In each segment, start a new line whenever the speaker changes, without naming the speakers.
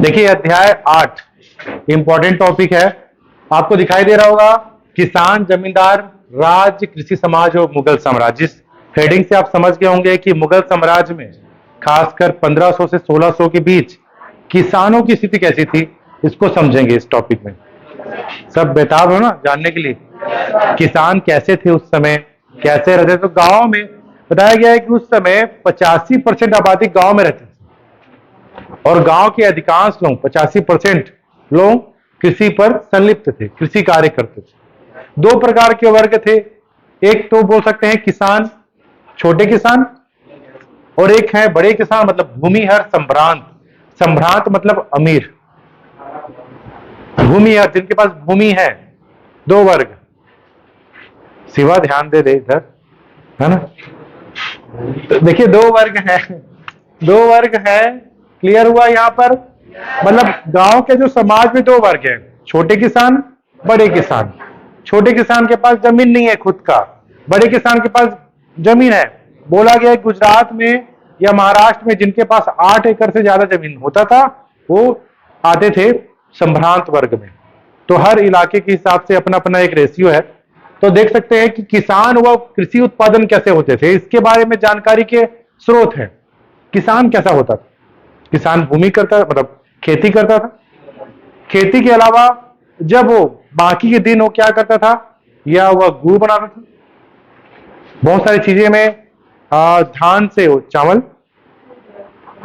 देखिए अध्याय 8 important topic है। आपको दिखाई दे रहा होगा किसान, जमींदार, राज्य, कृषि समाज और मुगल साम्राज्य। इस हेडिंग से आप समझ गए होंगे कि मुगल साम्राज्य में खासकर 1500 से 1600 के बीच किसानों की स्थिति कैसी थी, इसको समझेंगे इस टॉपिक में। सब बेताब हो ना जानने के लिए किसान कैसे थे उस समय, कैसे रहते। तो गांव में बताया गया है कि उस समय 85% आबादी गांव में रहती थी और गांव के अधिकांश लोग 85% लोग कृषि पर संलिप्त थे, कृषि कार्य करते थे। दो प्रकार के वर्ग थे, एक तो बोल सकते हैं किसान, छोटे किसान, और एक है बड़े किसान, मतलब भूमिहर संभ्रांत। संभ्रांत मतलब अमीर, भूमिहर जिनके पास भूमि है। दो वर्ग। शिवा ध्यान दे दे इधर, है ना। तो देखिए दो वर्ग हैं, दो वर्ग हैं। क्लियर हुआ यहाँ पर। मतलब गांव के जो समाज में दो वर्ग हैं, छोटे किसान, बड़े किसान। छोटे किसान के पास जमीन नहीं है खुद का, बड़े किसान के पास जमीन है। बोला गया गुजरात में या महाराष्ट्र में जिनके पास 8 एकड़ से ज्यादा जमीन होता था वो आते थे संभ्रांत वर्ग में। तो हर इलाके के हिसाब से अपना अपना एक रेशियो है। तो देख सकते हैं कि किसान व कृषि उत्पादन कैसे होते थे, इसके बारे में जानकारी के स्रोत हैं। किसान कैसा होता था? किसान भूमि करता, मतलब खेती करता था। खेती के अलावा जब वो बाकी के दिन वो क्या करता था, या वह गुड़ बनाता था, बहुत सारी चीजें में धान से वो चावल,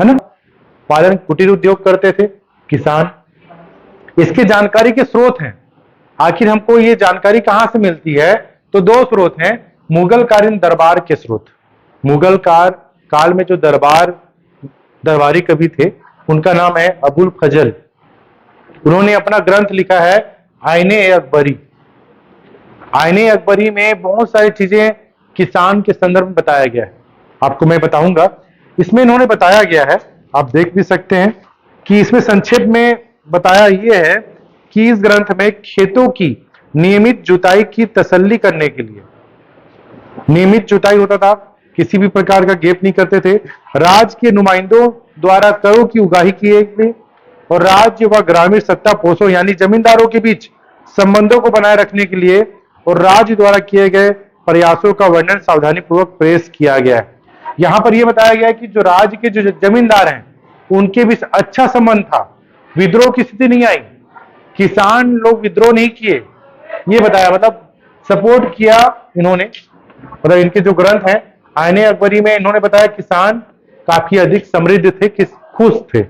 है ना, पालन, कुटीर उद्योग करते थे किसान। इसके जानकारी के स्रोत हैं। आखिर हमको ये जानकारी कहां से मिलती है? तो दो स्रोत हैं, मुगलकालीन दरबार के स्रोत। मुगल काल में जो दरबारी कवि थे उनका नाम है अबुल फजल। उन्होंने अपना ग्रंथ लिखा है आईने अकबरी। आईने अकबरी में बहुत सारी चीजें किसान के संदर्भ में बताया गया है, आपको मैं बताऊंगा। इसमें इन्होंने बताया गया है, आप देख भी सकते हैं कि इसमें संक्षेप में बताया यह है कि इस ग्रंथ में खेतों की नियमित जुताई की तसल्ली करने के लिए, नियमित जुताई होता था, किसी भी प्रकार का गेप नहीं करते थे। राज्य के नुमाइंदों द्वारा करों की उगाही किए गए और राज्य व ग्रामीण सत्ता पोषों यानी जमींदारों के बीच संबंधों को बनाए रखने के लिए और राज्य द्वारा किए गए प्रयासों का वर्णन सावधानी पूर्वक पेश किया गया है। यहां पर यह बताया गया है कि जो राज्य के जो जमींदार हैं उनके बीच अच्छा संबंध था, विद्रोह की स्थिति नहीं आई, किसान लोग विद्रोह नहीं किए, ये बताया, मतलब सपोर्ट किया इन्होंने। मतलब इनके जो ग्रंथ हैं आईने अकबरी में इन्होंने बताया किसान काफी अधिक समृद्ध थे, खुश थे।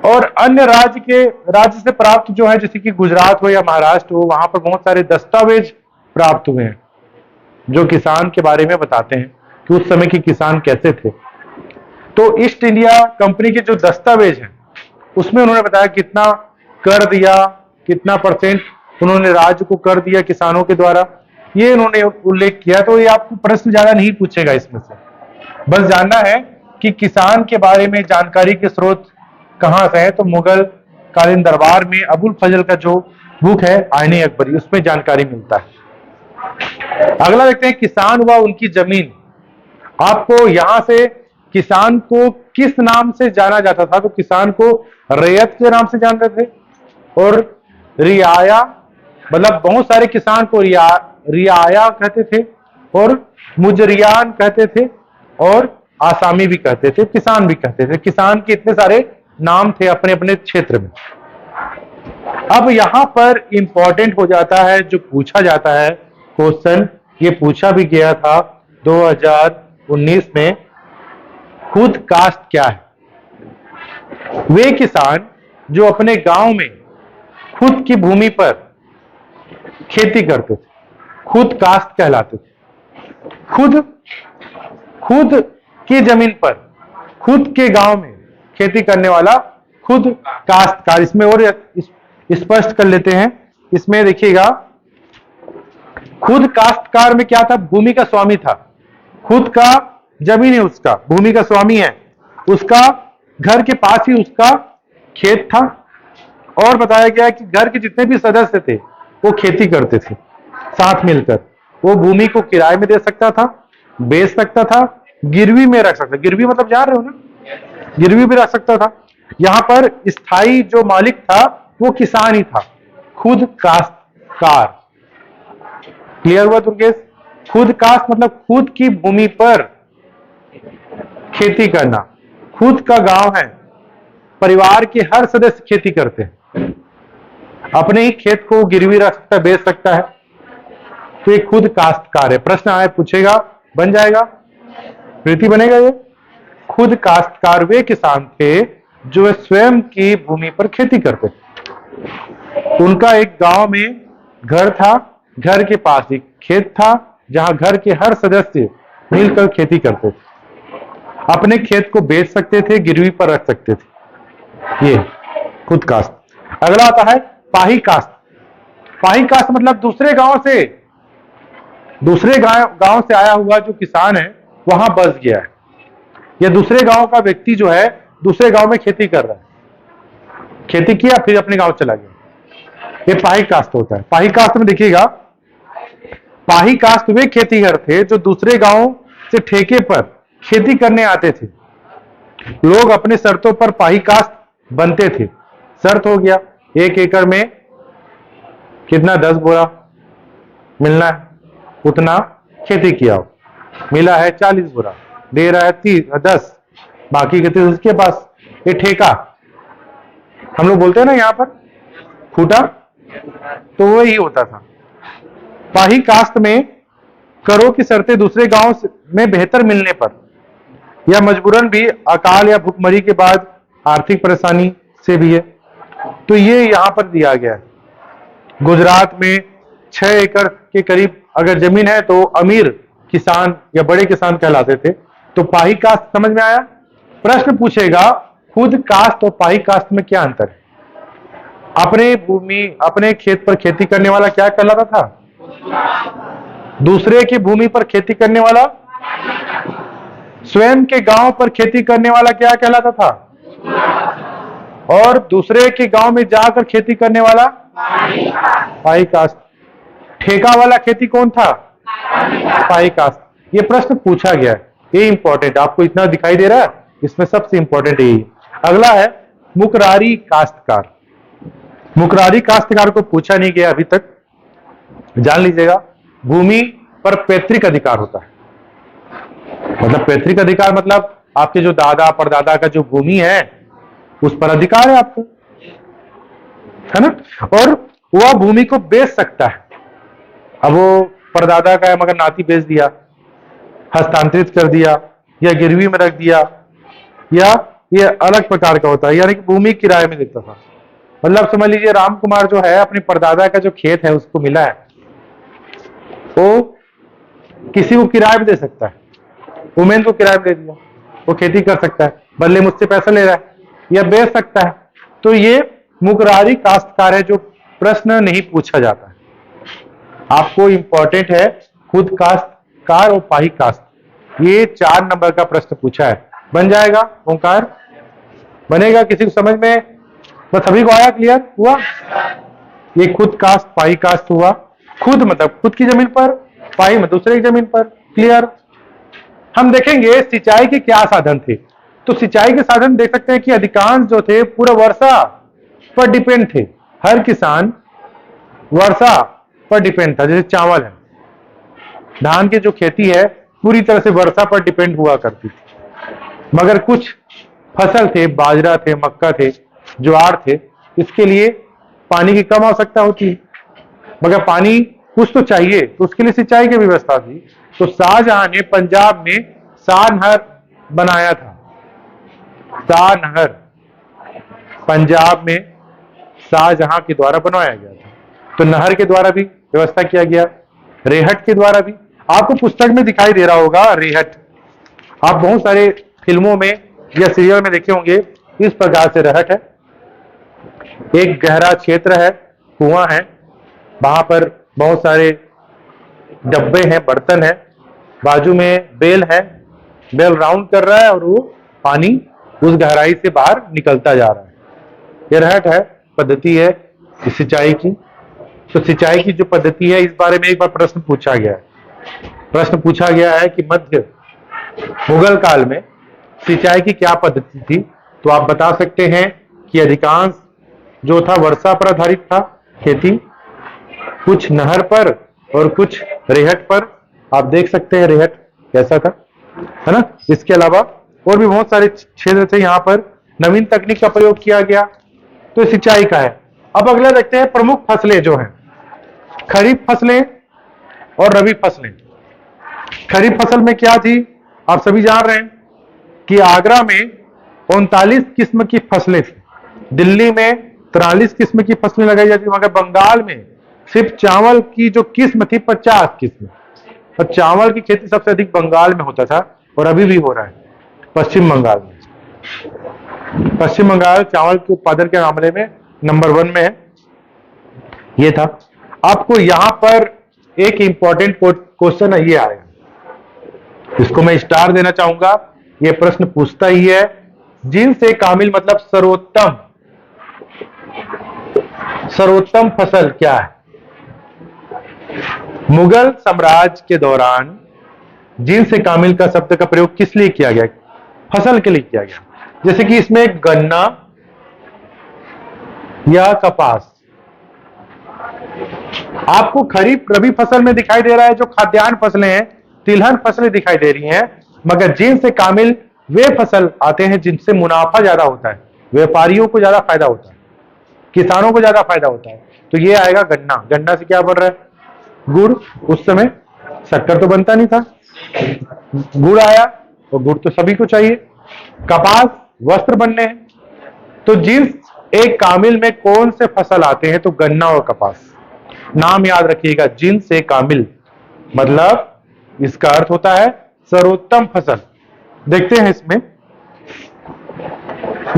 और अन्य राज्य से प्राप्त जो है, जैसे कि गुजरात हो या महाराष्ट्र हो, वहां पर बहुत सारे दस्तावेज प्राप्त हुए हैं जो किसान के बारे में बताते हैं कि उस समय के किसान कैसे थे। तो ईस्ट इंडिया कंपनी के जो दस्तावेज हैं उसमें उन्होंने बताया कितना कर दिया, कितना परसेंट उन्होंने राज्य को कर दिया किसानों के द्वारा, ये इन्होंने उल्लेख किया। तो ये आपको प्रश्न ज्यादा नहीं पूछेगा इसमें से, बस जानना है कि किसान के बारे में जानकारी के स्रोत कहां से है। तो मुगल कालीन दरबार में अबुल फजल का जो बुक है आईने अकबरी, उसमें जानकारी मिलता है। अगला देखते हैं किसान व उनकी जमीन। आपको यहां से किसान को किस नाम से जाना जाता था? तो किसान को रैयत के नाम से जानते थे और रियाया, मतलब बहुत सारे किसान को रियाया कहते थे और मुजरियान कहते थे और आसामी भी कहते थे, किसान भी कहते थे। किसान के इतने सारे नाम थे अपने अपने क्षेत्र में। अब यहां पर इंपॉर्टेंट हो जाता है, जो पूछा जाता है क्वेश्चन, ये पूछा भी गया था 2019 में, खुद कास्ट क्या है? वे किसान जो अपने गांव में खुद की भूमि पर खेती करते थे, खुद कास्ट कहलाते थे। खुद की जमीन पर, खुद के गांव में खेती करने वाला खुद काश्तकार। इसमें और स्पष्ट कर लेते हैं। इसमें देखिएगा, खुद काश्तकार में क्या था? भूमि का स्वामी था, खुद का जमीन है, उसका भूमि का स्वामी है, उसका घर के पास ही उसका खेत था। और बताया गया कि घर के जितने भी सदस्य थे वो खेती करते थे साथ मिलकर। वो भूमि को किराए में दे सकता था, बेच सकता था, गिरवी में रख सकता, गिरवी मतलब जान रहे हो ना, गिरवी भी रख सकता था। यहां पर स्थायी जो मालिक था वो किसान ही था, खुद काश्तकार। क्लियर हुआ दुर्गेश? खुद काश्त मतलब खुद की भूमि पर खेती करना। खुद का गांव है, परिवार के हर सदस्य खेती करते हैं, अपने ही खेत को गिरवी रख सकता है, बेच सकता है, तो ये खुद काश्तकार है। प्रश्न आए पूछेगा, बन जाएगा, प्रीति बनेगा ये। खुद काश्तकार वे किसान थे जो स्वयं की भूमि पर खेती करते थे। उनका एक गांव में घर था, घर के पास एक खेत था जहां घर के हर सदस्य मिलकर खेती करते थे, अपने खेत को बेच सकते थे, गिरवी पर रख सकते थे। ये खुद काश्त। अगला आता है पाही काश्त। पाही काश्त मतलब दूसरे गांव से आया हुआ जो किसान है वहां बस गया है, या दूसरे गांव का व्यक्ति जो है दूसरे गांव में खेती कर रहा है, खेती किया फिर अपने गांव चला गया, ये पाही काश्त होता है। पाही काश्त में देखिएगा, पाही काश्त वे खेतीहर थे जो दूसरे गांव से ठेके पर खेती करने आते थे। लोग अपने शर्तों पर पाही काश्त बनते थे। शर्त हो गया 1 एकड़ में कितना 10 बोरा मिलना है, उतना खेती किया हो, मिला है 40 बोरा, दे रहा है 10, बाकी कितने उसके पास, ये ठेका। हम लोग बोलते हैं ना यहाँ पर खूटा, तो वही होता था। पाही काश्त में करों की शर्तें दूसरे गांव में बेहतर मिलने पर या मजबूरन भी अकाल या भुखमरी के बाद आर्थिक परेशानी से भी है, तो ये यहां पर दिया गया है। गुजरात में 6 एकड़ के करीब अगर जमीन है तो अमीर किसान या बड़े किसान कहलाते थे। तो पाही काश्त समझ में आया? प्रश्न पूछेगा खुद काश्त और पाही काश्त में क्या अंतर है? अपने भूमि अपने खेत पर खेती करने वाला क्या कहलाता था? दूसरे की भूमि पर खेती करने वाला? स्वयं के गांव पर खेती करने वाला क्या कहलाता था? और दूसरे के गांव में जाकर खेती करने वाला? पाही काश्त। ठेका वाला खेती कौन था? पाही काश्त। ये प्रश्न पूछा गया है, ये इंपॉर्टेंट, आपको इतना दिखाई दे रहा है, इसमें सबसे इंपॉर्टेंट यही। अगला है मुकरारी काश्तकार। मुकरारी काश्तकार को पूछा नहीं गया अभी तक, जान लीजिएगा। भूमि पर पैतृक अधिकार होता है, मतलब पैतृक अधिकार मतलब आपके जो दादा परदादा का जो भूमि है उस पर अधिकार है आपको, है ना? और वह भूमि को बेच सकता है। अब वो परदादा का है मगर नाती बेच दिया, हस्तांतरित कर दिया, या गिरवी में रख दिया, या ये अलग प्रकार का होता है, यानी कि भूमि किराए में देता था। मतलब समझ लीजिए राम कुमार जो है अपने परदादा का जो खेत है उसको मिला है, वो किसी को किराए में दे सकता है। उमेन को किराए में दे दिया, वो खेती कर सकता है, बदले मुझसे पैसा ले रहा है, या बेच सकता है। तो ये मुकरारी काश्तकार है जो प्रश्न नहीं पूछा जाता है। आपको इंपॉर्टेंट है खुद काश्तकार और पाही काश्त, ये 4 नंबर का प्रश्न पूछा है। बन जाएगा ओंकार? बनेगा? किसी को समझ में? बस सभी को आया? क्लियर हुआ? ये खुद काश्त पाही काश्त हुआ। खुद मतलब खुद की जमीन पर, पाही मतलब दूसरे की जमीन पर। क्लियर? हम देखेंगे सिंचाई के क्या साधन थे। तो सिंचाई के साधन देख सकते हैं कि अधिकांश जो थे पूरा वर्षा पर डिपेंड थे। हर किसान वर्षा पर डिपेंड था। जैसे चावल है, धान की जो खेती है पूरी तरह से वर्षा पर डिपेंड हुआ करती थी, मगर कुछ फसल थे, बाजरा थे, मक्का थे, ज्वार थे, इसके लिए पानी की कम आवश्यकता होती है, मगर पानी कुछ तो चाहिए, तो उसके लिए सिंचाई की व्यवस्था थी। तो शाहजहां ने पंजाब में शाह नहर बनाया था। शाह नहर पंजाब में शाहजहां के द्वारा बनवाया गया था, तो नहर के द्वारा भी व्यवस्था किया गया, रेहट के द्वारा भी। आपको पुस्तक में दिखाई दे रहा होगा रेहट, आप बहुत सारे फिल्मों में या सीरियल में देखे होंगे। इस प्रकार से रेहट है, एक गहरा क्षेत्र है, कुआं है, वहां पर बहुत सारे डब्बे हैं, बर्तन है, बाजू में बेल है, बेल राउंड कर रहा है और वो पानी उस गहराई से बाहर निकलता जा रहा है। ये रेहट है, पद्धति है सिंचाई की। तो सिंचाई की जो पद्धति है इस बारे में एक बार प्रश्न पूछा गया है। प्रश्न पूछा गया है कि मध्य मुगल काल में सिंचाई की क्या पद्धति थी, तो आप बता सकते हैं कि अधिकांश जो था वर्षा पर आधारित था खेती, कुछ नहर पर और कुछ रेहट पर। आप देख सकते हैं रेहट कैसा था, है ना। इसके अलावा और भी बहुत सारे क्षेत्र थे, यहाँ पर नवीन तकनीक का प्रयोग किया गया। तो सिंचाई का है। अब अगला देखते हैं प्रमुख फसलें जो हैं, खरीफ फसलें और रबी फसलें। खरीफ फसल में क्या थी, आप सभी जान रहे हैं कि आगरा में 39 किस्म की फसलें थी, दिल्ली में 43 किस्म की फसलें लगाई जाती थी, मगर बंगाल में सिर्फ चावल की जो किस्म थी 50 किस्म। और चावल की खेती सबसे अधिक बंगाल में होता था और अभी भी हो रहा है पश्चिम बंगाल में। पश्चिम बंगाल चावल के उत्पादन के मामले में नंबर 1 में है। ये था। आपको यहां पर एक इंपॉर्टेंट क्वेश्चन ये आएगा, इसको मैं स्टार देना चाहूंगा। ये प्रश्न पूछता ही है, जिनसे कामिल मतलब सर्वोत्तम, सर्वोत्तम फसल क्या है। मुगल साम्राज्य के दौरान जिनसे कामिल का शब्द का प्रयोग किस लिए किया गया, फसल के लिए किया गया। जैसे कि इसमें गन्ना या कपास आपको खरीफ रबी फसल में दिखाई दे रहा है, जो खाद्यान्न फसलें हैं, तिलहन फसलें दिखाई दे रही हैं। मगर जिनसे कामिल वे फसल आते हैं जिनसे मुनाफा ज्यादा होता है, व्यापारियों को ज्यादा फायदा होता है, किसानों को ज्यादा फायदा होता है। तो ये आएगा गन्ना। गन्ना से क्या बन रहा है, गुड़। उस समय शक्कर तो बनता नहीं था, गुड़ आया, और गुड़ तो सभी को चाहिए। कपास वस्त्र बनने हैं। तो जिस एक कामिल में कौन से फसल आते हैं, तो गन्ना और कपास। नाम याद रखिएगा, जिनसे कामिल मतलब इसका अर्थ होता है सर्वोत्तम फसल। देखते हैं इसमें,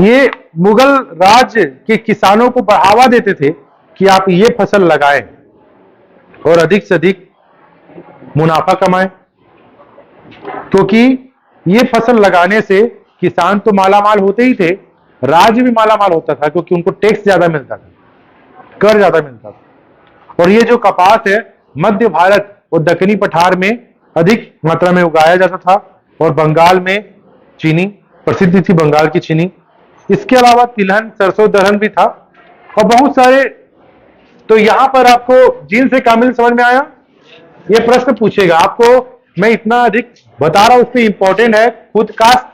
ये मुगल राज्य के किसानों को बढ़ावा देते थे कि आप ये फसल लगाएं और अधिक से अधिक मुनाफा कमाएं, क्योंकि ये फसल लगाने से किसान तो मालामाल होते ही थे, राज्य भी मालामाल होता था, क्योंकि उनको टैक्स ज्यादा मिलता था, कर ज्यादा मिलता था। और ये जो कपास है, मध्य भारत और दक्षिणी पठार में अधिक मात्रा में उगाया जाता था, और बंगाल में चीनी प्रसिद्ध थी, बंगाल की चीनी। इसके अलावा तिलहन, सरसों, दलहन भी था, और बहुत सारे। तो यहां पर आपको जिन से कामिल समझ में आया। ये प्रश्न पूछेगा आपको, मैं इतना अधिक बता रहा हूं, उसमें इंपॉर्टेंट है खुद कास्ट,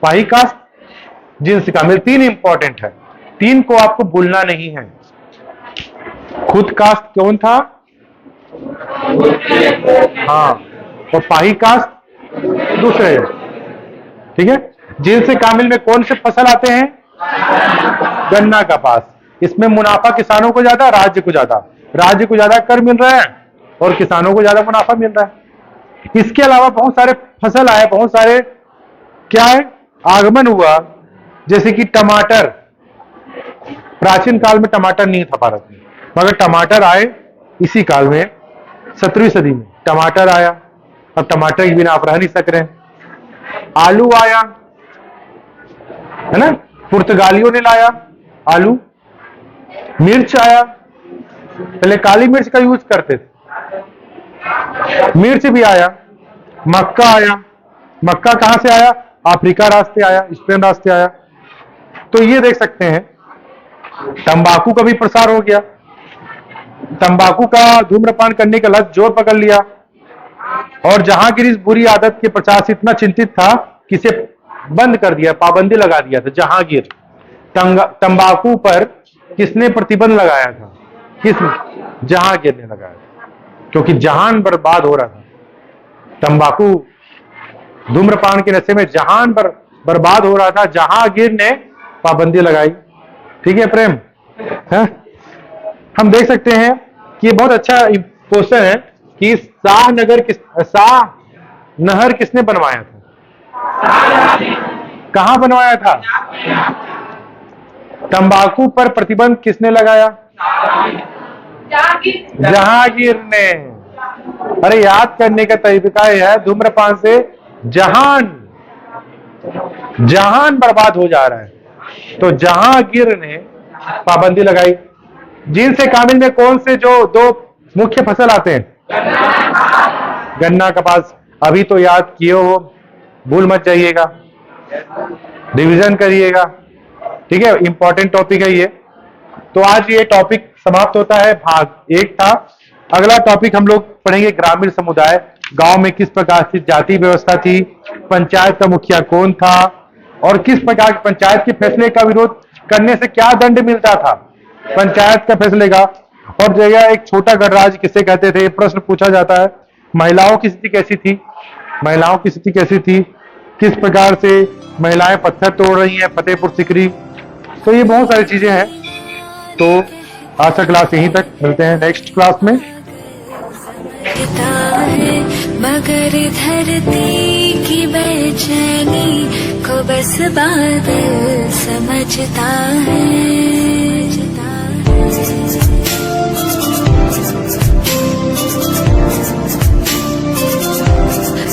पाही कास्ट, जिन से कामिल। 3 इंपॉर्टेंट है, 3 को आपको भूलना नहीं है। खुद कास्ट कौन था, हाँ, और पाही कास्ट दूसरे, ठीक है। जिनसे कामिल में कौन से फसल आते हैं, गन्ना, कपास। इसमें मुनाफा किसानों को ज्यादा, राज्य को ज्यादा। राज्य को ज्यादा कर मिल रहा है और किसानों को ज्यादा मुनाफा मिल रहा है। इसके अलावा बहुत सारे फसल आए, बहुत सारे क्या है, आगमन हुआ। जैसे कि टमाटर, प्राचीन काल में टमाटर नहीं था भारत में, मगर टमाटर आए इसी काल में, 17वीं सदी में टमाटर आया। अब टमाटर के बिना आप रह नहीं सक रहे हैं। आलू आया, है ना, पुर्तगालियों ने लाया आलू। मिर्च आया, पहले काली मिर्च का यूज करते थे, मिर्च भी आया। मक्का आया, मक्का कहां से आया, अफ्रीका रास्ते आया, स्पेन रास्ते आया। तो ये देख सकते हैं, तंबाकू का भी प्रसार हो गया। तंबाकू का धूम्रपान करने का लत जोर पकड़ लिया, और जहांगीर इस बुरी आदत के प्रचार से इतना चिंतित था कि इसे बंद कर दिया, पाबंदी लगा दिया था। जहांगीर, तंबाकू पर किसने प्रतिबंध लगाया था, किसने, जहांगीर ने लगाया था, क्योंकि जहान बर्बाद हो रहा था। तंबाकू, धूम्रपान के नशे में जहान बर्बाद हो रहा था, जहांगीर ने पाबंदी लगाई। ठीक है प्रेम, है? हम देख सकते हैं कि ये बहुत अच्छा क्वेश्चन है कि शाह नहर किसने बनवाया था, कहां बनवाया था, तंबाकू पर प्रतिबंध किसने लगाया, जहांगीर ने। अरे याद करने का तरीका यह है, धूम्रपान से जहान बर्बाद हो जा रहा है, तो जहांगीर ने पाबंदी लगाई। जिनसे कामिल में कौन से जो 2 मुख्य फसल आते हैं, गन्ना, कपास। अभी तो याद किए हो, भूल मत जाइएगा, रिवीजन करिएगा। ठीक है, इंपॉर्टेंट टॉपिक है ये। तो आज ये टॉपिक समाप्त होता है, भाग 1 था। अगला टॉपिक हम लोग पढ़ेंगे ग्रामीण समुदाय। गांव में किस प्रकार की जाति व्यवस्था थी, पंचायत का मुखिया कौन था, और किस प्रकार के पंचायत के फैसले का विरोध करने से क्या दंड मिलता था पंचायत का फैसले का। और जगह एक छोटा गणराज्य किसे कहते थे, प्रश्न पूछा जाता है। महिलाओं की स्थिति कैसी थी, महिलाओं की स्थिति कैसी थी, किस प्रकार से महिलाएं पत्थर तोड़ रही हैं फतेहपुर सिकरी। तो ये बहुत सारी चीजें हैं। तो आज का क्लास यहीं तक, मिलते हैं नेक्स्ट क्लास में।
मगर धरती की बेचैनी को बस बादल समझता है।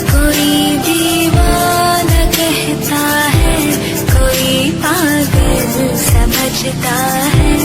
कोई दीवाना कहता है, कोई पागल समझता है।